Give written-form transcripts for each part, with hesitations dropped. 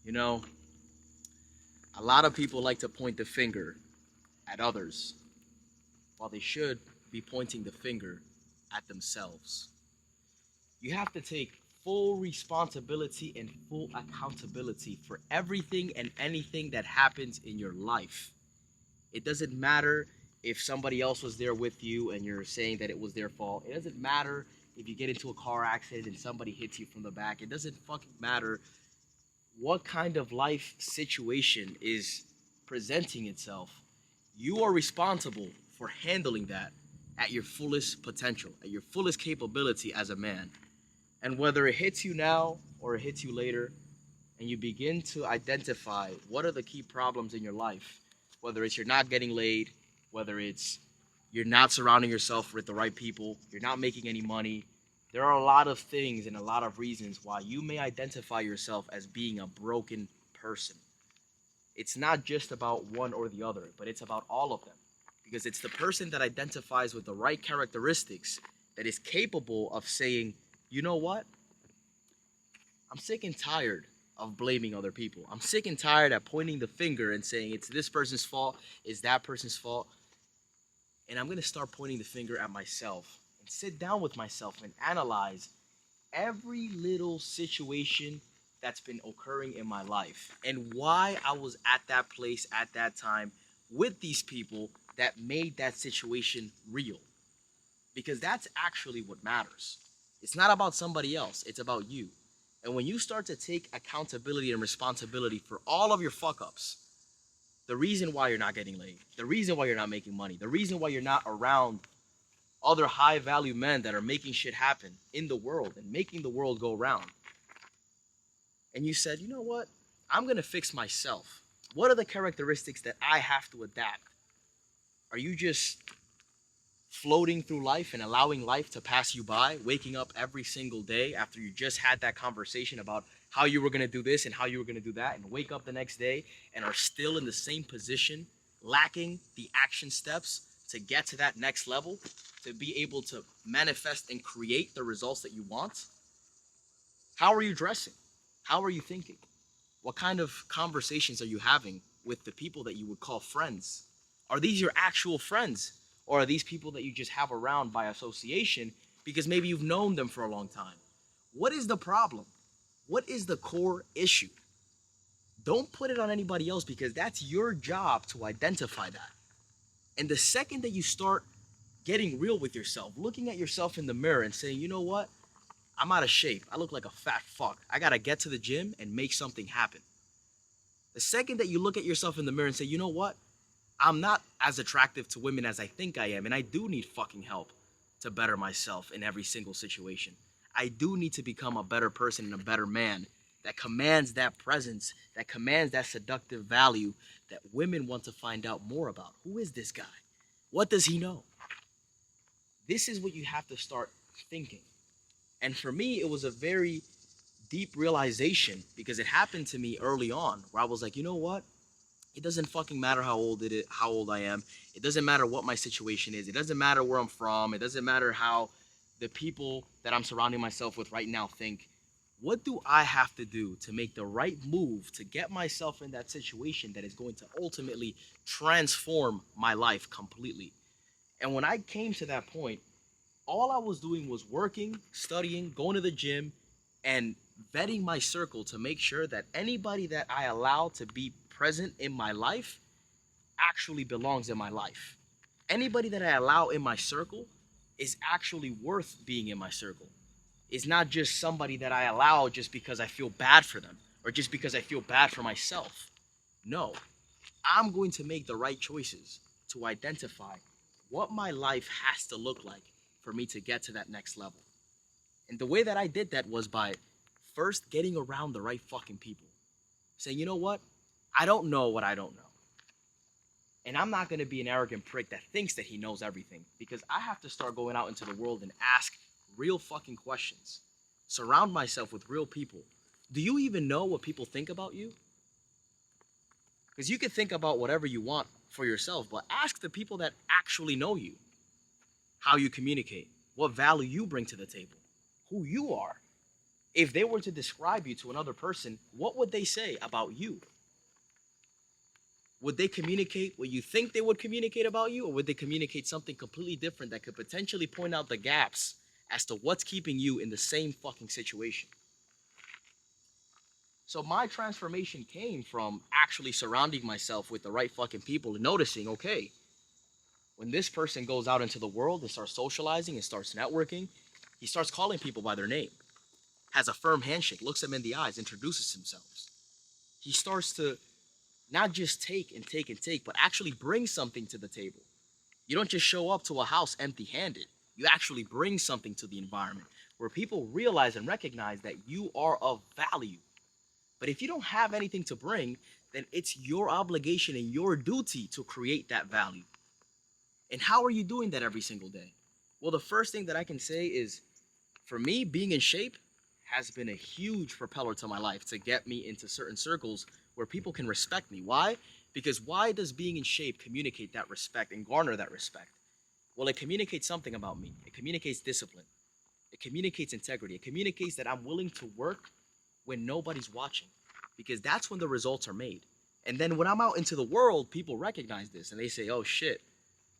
You know, a lot of people like to point the finger at others while they should be pointing the finger at themselves. You have to take full responsibility and full accountability for everything and anything that happens in your life. It doesn't matter if somebody else was there with you and you're saying that it was their fault. It doesn't matter if you get into a car accident and somebody hits you from the back. It doesn't fucking matter what kind of life situation is presenting itself. You are responsible for handling that at your fullest potential, at your fullest capability as a man. And whether it hits you now or it hits you later, and you begin to identify what are the key problems in your life, whether it's you're not getting laid, whether it's you're not surrounding yourself with the right people, you're not making any money. There are a lot of things and a lot of reasons why you may identify yourself as being a broken person. It's not just about one or the other, but it's about all of them. Because it's the person that identifies with the right characteristics that is capable of saying, you know what? I'm sick and tired of blaming other people. I'm sick and tired of pointing the finger and saying it's this person's fault, it's that person's fault. And I'm going to start pointing the finger at myself and sit down with myself and analyze every little situation that's been occurring in my life and why I was at that place at that time with these people that made that situation real. Because that's actually what matters. It's not about somebody else, it's about you. And when you start to take accountability and responsibility for all of your fuck ups, the reason why you're not getting laid, the reason why you're not making money, the reason why you're not around other high value men that are making shit happen in the world and making the world go round. And you said, you know what? I'm gonna fix myself. What are the characteristics that I have to adapt? Are you just floating through life and allowing life to pass you by, waking up every single day after you just had that conversation about how you were going to do this and how you were going to do that, and wake up the next day and are still in the same position, lacking the action steps to get to that next level, to be able to manifest and create the results that you want? How are you dressing? How are you thinking? What kind of conversations are you having with the people that you would call friends? Are these your actual friends? Or are these people that you just have around by association because maybe you've known them for a long time? What is the problem? What is the core issue? Don't put it on anybody else because that's your job to identify that. And the second that you start getting real with yourself, looking at yourself in the mirror and saying, you know what? I'm out of shape. I look like a fat fuck. I gotta get to the gym and make something happen. The second that you look at yourself in the mirror and say, you know what? I'm not as attractive to women as I think I am, and I do need fucking help to better myself in every single situation. I do need to become a better person and a better man that commands that presence, that commands that seductive value that women want to find out more about. Who is this guy? What does he know? This is what you have to start thinking. And for me, it was a very deep realization because it happened to me early on where I was like, you know what? It doesn't fucking matter how old I am. It doesn't matter what my situation is. It doesn't matter where I'm from. It doesn't matter how the people that I'm surrounding myself with right now think. What do I have to do to make the right move to get myself in that situation that is going to ultimately transform my life completely? And when I came to that point, all I was doing was working, studying, going to the gym, and vetting my circle to make sure that anybody that I allow to be present in my life actually belongs in my life. Anybody that I allow in my circle is actually worth being in my circle. It's not just somebody that I allow just because I feel bad for them or just because I feel bad for myself. No, I'm going to make the right choices to identify what my life has to look like for me to get to that next level. And the way that I did that was by first getting around the right fucking people. Saying, you know what? I don't know what I don't know. And I'm not going to be an arrogant prick that thinks that he knows everything because I have to start going out into the world and ask real fucking questions. Surround myself with real people. Do you even know what people think about you? Because you can think about whatever you want for yourself, but ask the people that actually know you how you communicate, what value you bring to the table, who you are. If they were to describe you to another person, what would they say about you? Would they communicate what you think they would communicate about you, or would they communicate something completely different that could potentially point out the gaps as to what's keeping you in the same fucking situation? So my transformation came from actually surrounding myself with the right fucking people and noticing, okay, when this person goes out into the world and starts socializing and starts networking, he starts calling people by their name, has a firm handshake, looks them in the eyes, introduces himself. He starts to not just take and take and take, but actually bring something to the table. You don't just show up to a house empty handed. You actually bring something to the environment where people realize and recognize that you are of value. But if you don't have anything to bring, then it's your obligation and your duty to create that value. And how are you doing that every single day? Well, the first thing that I can say is, for me, being in shape has been a huge propeller to my life to get me into certain circles where people can respect me. Why? Because why does being in shape communicate that respect and garner that respect? Well, it communicates something about me. It communicates discipline. It communicates integrity. It communicates that I'm willing to work when nobody's watching, because that's when the results are made. And then when I'm out into the world, people recognize this and they say, oh shit,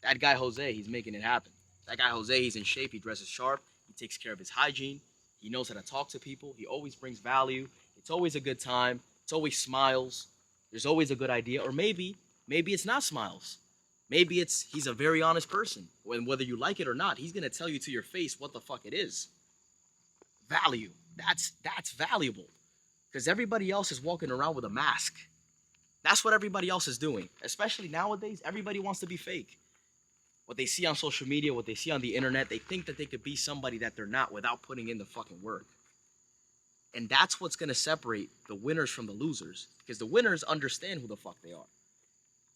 that guy Jose, he's making it happen. That guy Jose, he's in shape, he dresses sharp, he takes care of his hygiene, he knows how to talk to people, he always brings value, it's always a good time, it's always smiles, there's always a good idea. Or maybe it's not smiles. Maybe it's he's a very honest person. When whether you like it or not, he's gonna tell you to your face what the fuck it is. Value. That's valuable. Because everybody else is walking around with a mask. That's what everybody else is doing. Especially nowadays, everybody wants to be fake. What they see on social media, what they see on the internet, they think that they could be somebody that they're not without putting in the fucking work. And that's what's going to separate the winners from the losers. Because the winners understand who the fuck they are.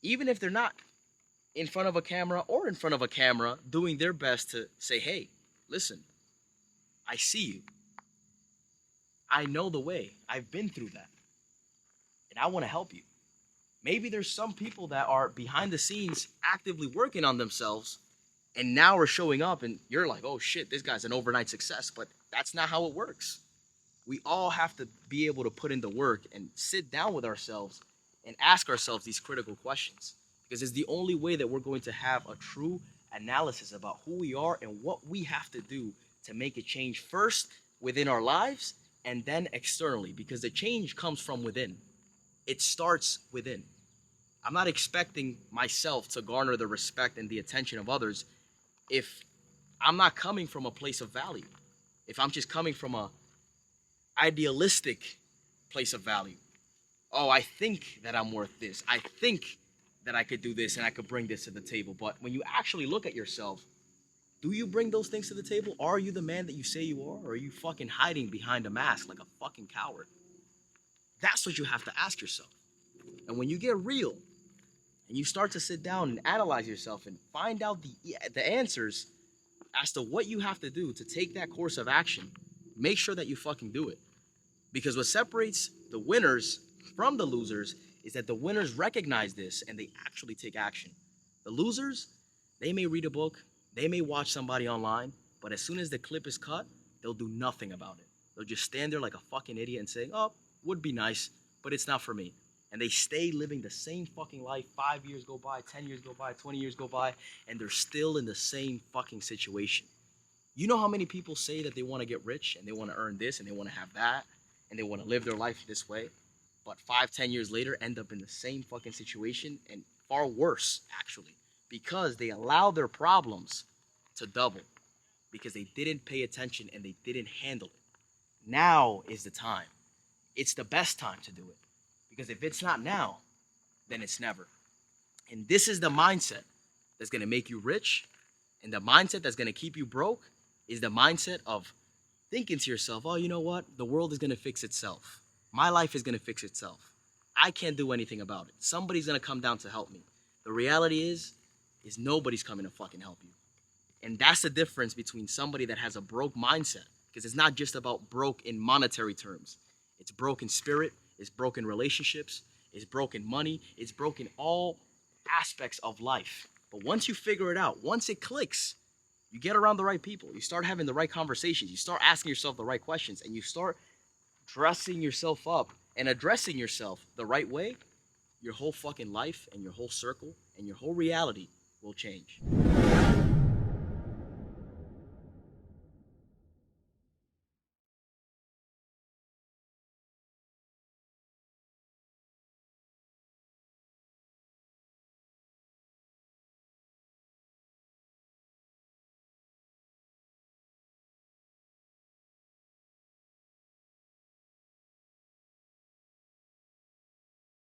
Even if they're not in front of a camera or in front of a camera doing their best to say, hey, listen, I see you. I know the way. I've been through that. And I want to help you. Maybe there's some people that are behind the scenes actively working on themselves and now are showing up and you're like, oh shit, this guy's an overnight success. But that's not how it works. We all have to be able to put in the work and sit down with ourselves and ask ourselves these critical questions. Because it's the only way that we're going to have a true analysis about who we are and what we have to do to make a change first within our lives and then externally. Because the change comes from within. It starts within. I'm not expecting myself to garner the respect and the attention of others if I'm not coming from a place of value. If I'm just coming from a idealistic place of value. Oh, I think that I'm worth this. I think that I could do this and I could bring this to the table. But when you actually look at yourself, do you bring those things to the table? Are you the man that you say you are? Or are you fucking hiding behind a mask like a fucking coward? That's what you have to ask yourself. And when you get real and you start to sit down and analyze yourself and find out the answers as to what you have to do to take that course of action, make sure that you fucking do it. Because what separates the winners from the losers is that the winners recognize this and they actually take action. The losers, they may read a book, they may watch somebody online, but as soon as the clip is cut, they'll do nothing about it. They'll just stand there like a fucking idiot and say, oh, would be nice, but it's not for me. And they stay living the same fucking life. 5 years go by, 10 years go by, 20 years go by, and they're still in the same fucking situation. You know how many people say that they want to get rich and they want to earn this and they want to have that and they want to live their life this way, but 5, 10 years later end up in the same fucking situation and far worse, actually, because they allow their problems to double because they didn't pay attention and they didn't handle it. Now is the time. It's the best time to do it. Because if it's not now, then it's never. And this is the mindset that's going to make you rich. And the mindset that's going to keep you broke is the mindset of thinking to yourself, oh, you know what? The world is going to fix itself. My life is going to fix itself. I can't do anything about it. Somebody's going to come down to help me. The reality is nobody's coming to fucking help you. And that's the difference between somebody that has a broke mindset. Because it's not just about broke in monetary terms. It's broke in spirit. It's broken relationships, it's broken money, it's broken all aspects of life. But once you figure it out, once it clicks, you get around the right people, you start having the right conversations, you start asking yourself the right questions, and you start dressing yourself up and addressing yourself the right way, your whole fucking life and your whole circle and your whole reality will change.